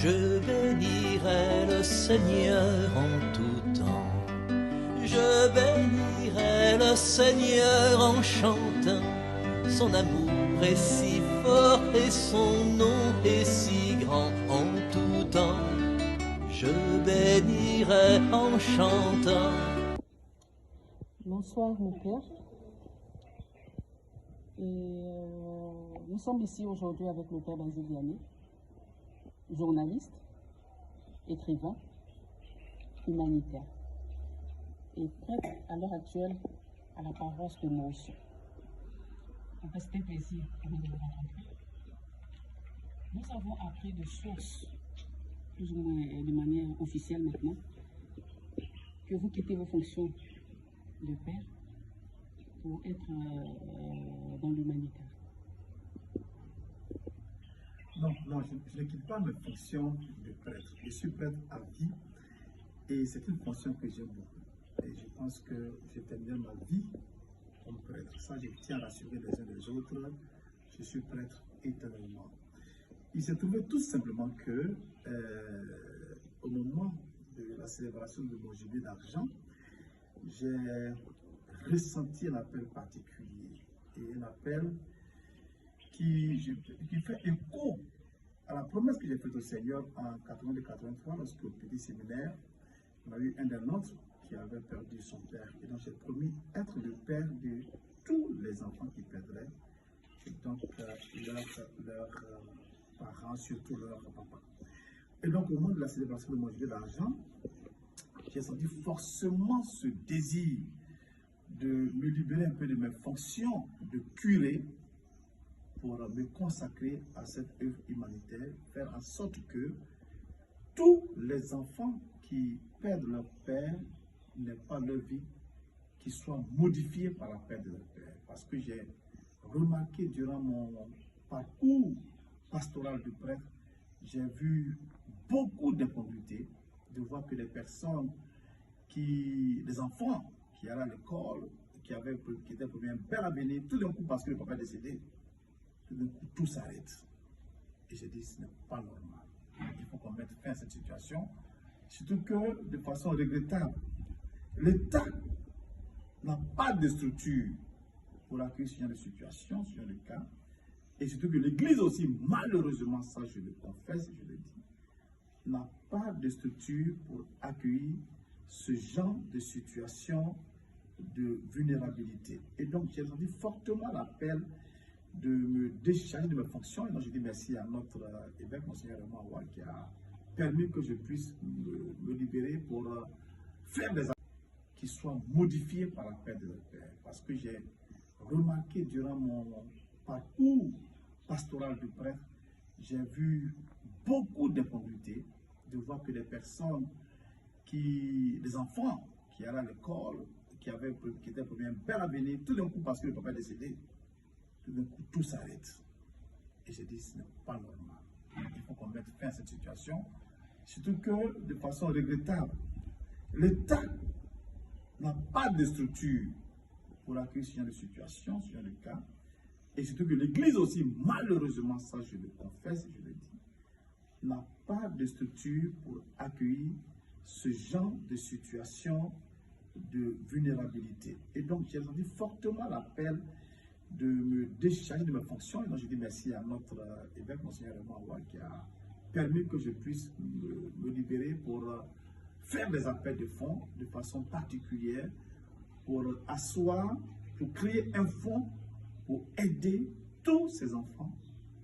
Je bénirai le Seigneur en tout temps. Je bénirai le Seigneur en chantant. Son amour est si fort et son nom est si grand en tout temps. Je bénirai en chantant. Bonsoir mon père. Nous sommes ici aujourd'hui avec le père Basile Vianney, journaliste, écrivain, humanitaire et prêtre à l'heure actuelle à la paroisse de Monceau. C'était un plaisir de vous rencontrer. Nous avons appris de sources, plus ou moins de manière officielle maintenant, que vous quittez vos fonctions de père pour être dans l'humanitaire. Non, je ne quitte pas mes fonctions de prêtre. Je suis prêtre à vie et c'est une fonction que j'aime beaucoup. Et je pense que je termine ma vie comme prêtre. Ça, je tiens à rassurer les uns les autres. Je suis prêtre éternellement. Il s'est trouvé tout simplement que au moment de la célébration de mon jubilé d'argent, j'ai ressenti un appel particulier et un appel qui fait écho à la promesse que j'ai faite au Seigneur en 82-83 lorsque au petit séminaire, on a eu un des nôtres qui avait perdu son père. Et donc j'ai promis être le père de tous les enfants qui perdraient, et donc leurs parents, surtout leurs papas. Et donc au moment de la célébration de mon jubilé d'argent, j'ai senti forcément ce désir de me libérer un peu de mes fonctions de curé pour me consacrer à cette œuvre humanitaire, faire en sorte que tous les enfants qui perdent leur père n'aient pas leur vie qui soit modifiée par la perte de leur père. Parce que j'ai remarqué durant mon parcours pastoral de prêtre, j'ai vu beaucoup d'incongruités, de voir que les personnes des enfants qui allaient à l'école, qui étaient pour un bel avenir, tout d'un coup, parce que le papa est décédé, tout d'un coup, tout s'arrête. Et j'ai dit, ce n'est pas normal. Il faut qu'on mette fin à cette situation. Surtout que, de façon regrettable, l'État n'a pas de structure pour accueillir ce genre de situation, ce genre de cas. Et surtout que l'Église aussi, malheureusement, ça je le confesse, je le dis, n'a pas de structure pour accueillir ce genre de situation de vulnérabilité. Et donc, j'ai senti fortement l'appel de me décharger de mes fonctions. Et donc, je dis merci à notre évêque, Monseigneur Raymond Awa, qui a permis que je puisse me libérer pour faire des actes qui soient modifiés par la perte de leur père. Parce que j'ai remarqué durant mon parcours pastoral de prêtre, j'ai vu beaucoup d'incongruités, de voir que les personnes des enfants qui allaient à l'école, qui étaient pour un bel avenir, tout d'un coup, parce que le papa est décédé, tout d'un coup, tout s'arrête. Et j'ai dit, ce n'est pas normal. Il faut qu'on mette fin à cette situation. Surtout que, de façon regrettable, l'État n'a pas de structure pour accueillir ce genre de situation, ce genre de cas. Et surtout que l'Église aussi, malheureusement, ça je le confesse, je le dis, n'a pas de structure pour accueillir ce genre de situation de vulnérabilité. Et donc, j'ai senti fortement l'appel de me décharger de mes fonctions. Et donc, je dis merci à notre évêque, Monseigneur Raymond Awa, qui a permis que je puisse me libérer pour faire des appels de fonds de façon particulière, pour asseoir, pour créer un fonds pour aider tous ces enfants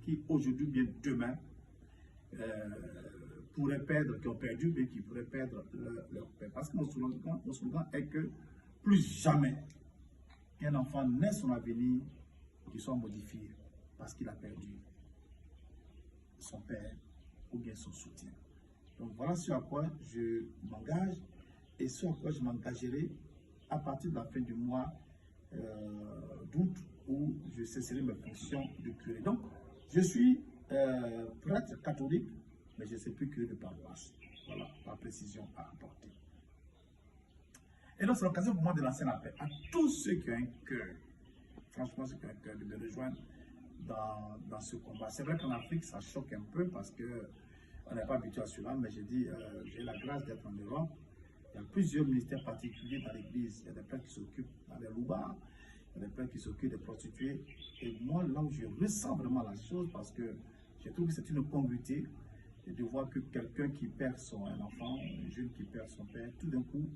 qui, aujourd'hui, bien demain, pourraient perdre, qui ont perdu, mais qui pourraient perdre leur père. Parce que mon slogan est que plus jamais qu'un enfant naît son avenir qui soit modifié parce qu'il a perdu son père ou bien son soutien. Donc voilà ce à quoi je m'engage et ce à quoi je m'engagerai à partir de la fin du mois d'août où je cesserai mes fonctions de curé. Donc je suis prêtre catholique, mais je ne sais plus curé de paroisse. Voilà, par précision à apporter. Et donc c'est l'occasion pour moi de lancer un appel à tous ceux qui ont un cœur, franchement ceux qui ont un cœur, de me rejoindre dans ce combat. C'est vrai qu'en Afrique, ça choque un peu parce que on n'est pas habitué à cela, mais j'ai dit, j'ai la grâce d'être en Europe. Il y a plusieurs ministères particuliers dans l'église. Il y a des prêtres qui s'occupent dans les loubards, il y a des prêtres qui s'occupent des prostituées. Et moi, là où je ressens vraiment la chose, parce que je trouve que c'est une congruité, de voir que quelqu'un qui perd un enfant, un jeune qui perd son père, tout d'un coup,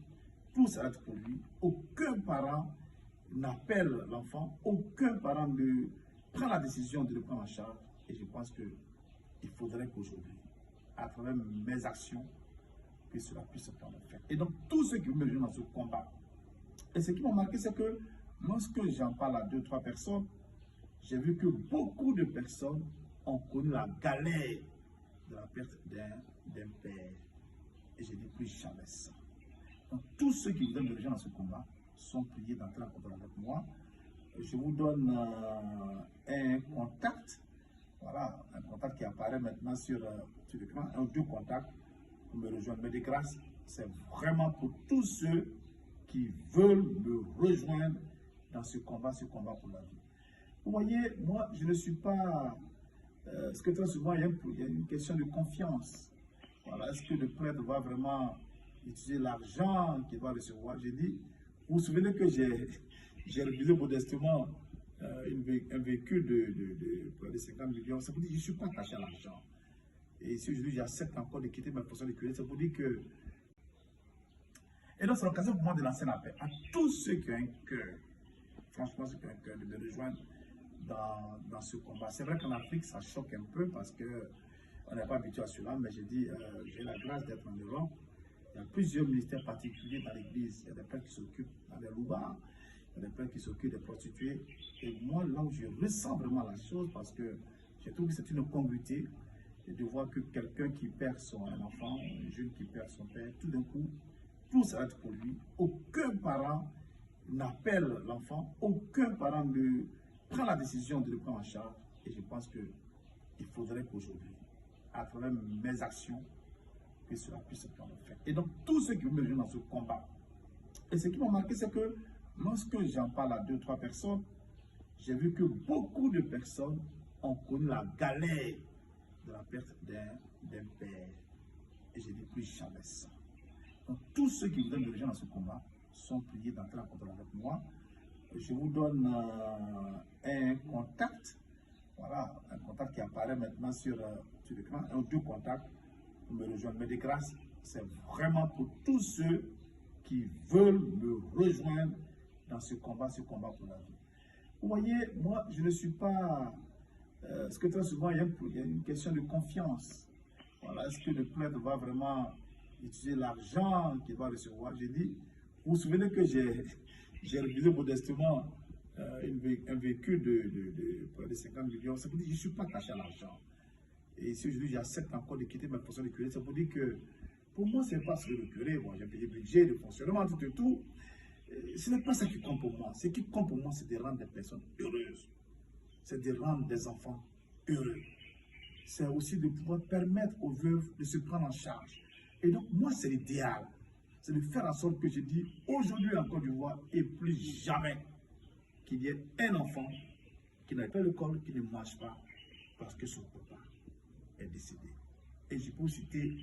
tout s'arrête pour lui. Aucun parent n'appelle l'enfant, aucun parent ne prend la décision de le prendre en charge. Et je pense qu'il faudrait qu'aujourd'hui, à travers mes actions, que cela puisse se prendre en fait. Et donc, tous ceux qui me rejoignent dans ce combat, et ce qui m'a marqué, c'est que lorsque j'en parle à 2-3 personnes, j'ai vu que beaucoup de personnes ont connu la galère de la perte d'un père. Et j'ai dit plus jamais ça. Donc, tous ceux qui voudraient me rejoindre dans ce combat sont priés d'entrer en contact avec moi. Je vous donne un contact. Voilà, un contact qui apparaît maintenant sur l'écran. Un ou deux contacts pour me rejoindre. Mais de grâce, c'est vraiment pour tous ceux qui veulent me rejoindre dans ce combat pour la vie. Vous voyez, moi, je ne suis pas... parce que très souvent, il y a une question de confiance. Voilà, est-ce que le prêtre va vraiment utiliser l'argent qu'il va recevoir? J'ai dit, vous vous souvenez que j'ai refusé modestement un véhicule de 50 millions. Ça veut dire que je ne suis pas attaché à l'argent. Et si aujourd'hui j'accepte encore de quitter ma fonction de curé, ça veut dire que... Et donc c'est l'occasion pour moi de lancer l'appel à tous ceux qui ont un cœur, franchement ceux qui ont un cœur, de me rejoindre dans ce combat. C'est vrai qu'en Afrique, ça choque un peu parce qu'on n'est pas habitué à cela, mais j'ai dit, j'ai la grâce d'être en Europe. Il y a plusieurs ministères particuliers dans l'église. Il y a des prêtres qui s'occupent dans les loubards, il y a des prêtres qui s'occupent des prostituées. Et moi, là où je ressens vraiment la chose, parce que je trouve que c'est une congruité, de voir que quelqu'un qui perd un enfant, un jeune qui perd son père, tout d'un coup, tout s'arrête pour lui. Aucun parent n'appelle l'enfant, aucun parent ne prend la décision de le prendre en charge. Et je pense qu'il faudrait qu'aujourd'hui, à travers mes actions, que cela puisse se prendre en fait. Et donc, tous ceux qui me rejoignent dans ce combat, et ce qui m'a marqué, c'est que lorsque j'en parle à 2-3 personnes, j'ai vu que beaucoup de personnes ont connu la galère de la perte d'un père. Et j'ai dit plus jamais ça. Donc, tous ceux qui voudraient me rejoindre dans ce combat sont priés d'entrer en contact avec moi. Je vous donne un contact. Voilà, un contact qui apparaît maintenant sur l'écran. Un ou deux contacts pour me rejoindre. Mais de grâce, c'est vraiment pour tous ceux qui veulent me rejoindre dans ce combat pour la vie. Vous voyez, moi, je ne suis pas... parce que très souvent, il y a une question de confiance. Voilà, est-ce que le prêtre va vraiment utiliser l'argent qu'il va recevoir? J'ai dit, vous vous souvenez que j'ai refusé modestement un véhicule de 50 millions. Ça veut dire que je ne suis pas attaché à l'argent. Et si aujourd'hui j'accepte encore de quitter ma fonction de curé, ça veut dire que pour moi, ce n'est pas ce que le curé. Bon, j'ai payé le budget, le fonctionnement, tout et tout. Ce n'est pas ça qui compte pour moi. Ce qui compte pour moi, c'est de rendre des personnes heureuses. C'est de rendre des enfants heureux. C'est aussi de pouvoir permettre aux veuves de se prendre en charge. Et donc, moi, c'est l'idéal. C'est de faire en sorte que je dis aujourd'hui en Côte d'Ivoire et plus jamais qu'il y ait un enfant qui n'aille pas à l'école, qui ne marche pas parce que son papa est décédé. Et je peux citer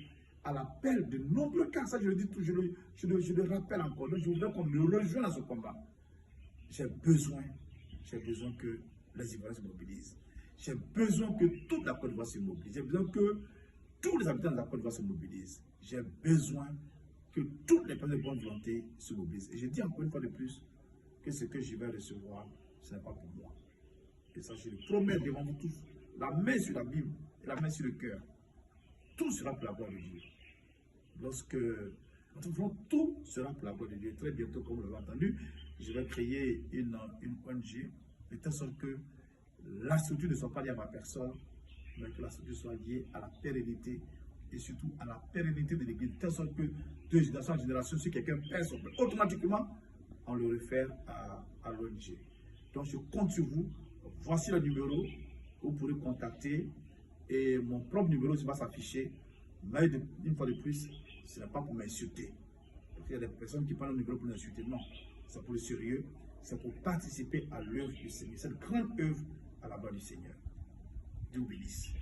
à l'appel de nombreux cas, ça je le dis toujours, je le rappelle encore. Donc, je voudrais qu'on me rejoigne dans ce combat. J'ai besoin que les Ivoiriens se mobilisent. J'ai besoin que toute la Côte d'Ivoire se mobilise. J'ai besoin que tous les habitants de la Côte d'Ivoire se mobilisent. J'ai besoin que toutes les personnes de bonne volonté se mobilisent. Et je dis encore une fois de plus que ce que je vais recevoir, ce n'est pas pour moi. Et ça, je le promets devant vous tous, la main sur la Bible et la main sur le cœur. Tout sera pour la gloire de Dieu. Lorsque tout sera pour la gloire de Dieu. Très bientôt, comme vous l'avez entendu, je vais créer une ONG, de telle sorte que la structure ne soit pas liée à ma personne, mais que la structure soit liée à la pérennité et surtout à la pérennité de l'Église, de telle sorte que de génération en génération, si quelqu'un perd son père, automatiquement, on le réfère à l'ONG. Donc, je compte sur vous. Voici le numéro, vous pourrez contacter et mon propre numéro va s'afficher. Mais une fois de plus, ce n'est pas pour m'insulter. Parce qu'il y a des personnes qui parlent au numéro pour m'insulter. Non, c'est pour le sérieux. C'est pour participer à l'œuvre du Seigneur. Cette grande œuvre à la gloire du Seigneur. Dieu vous bénisse.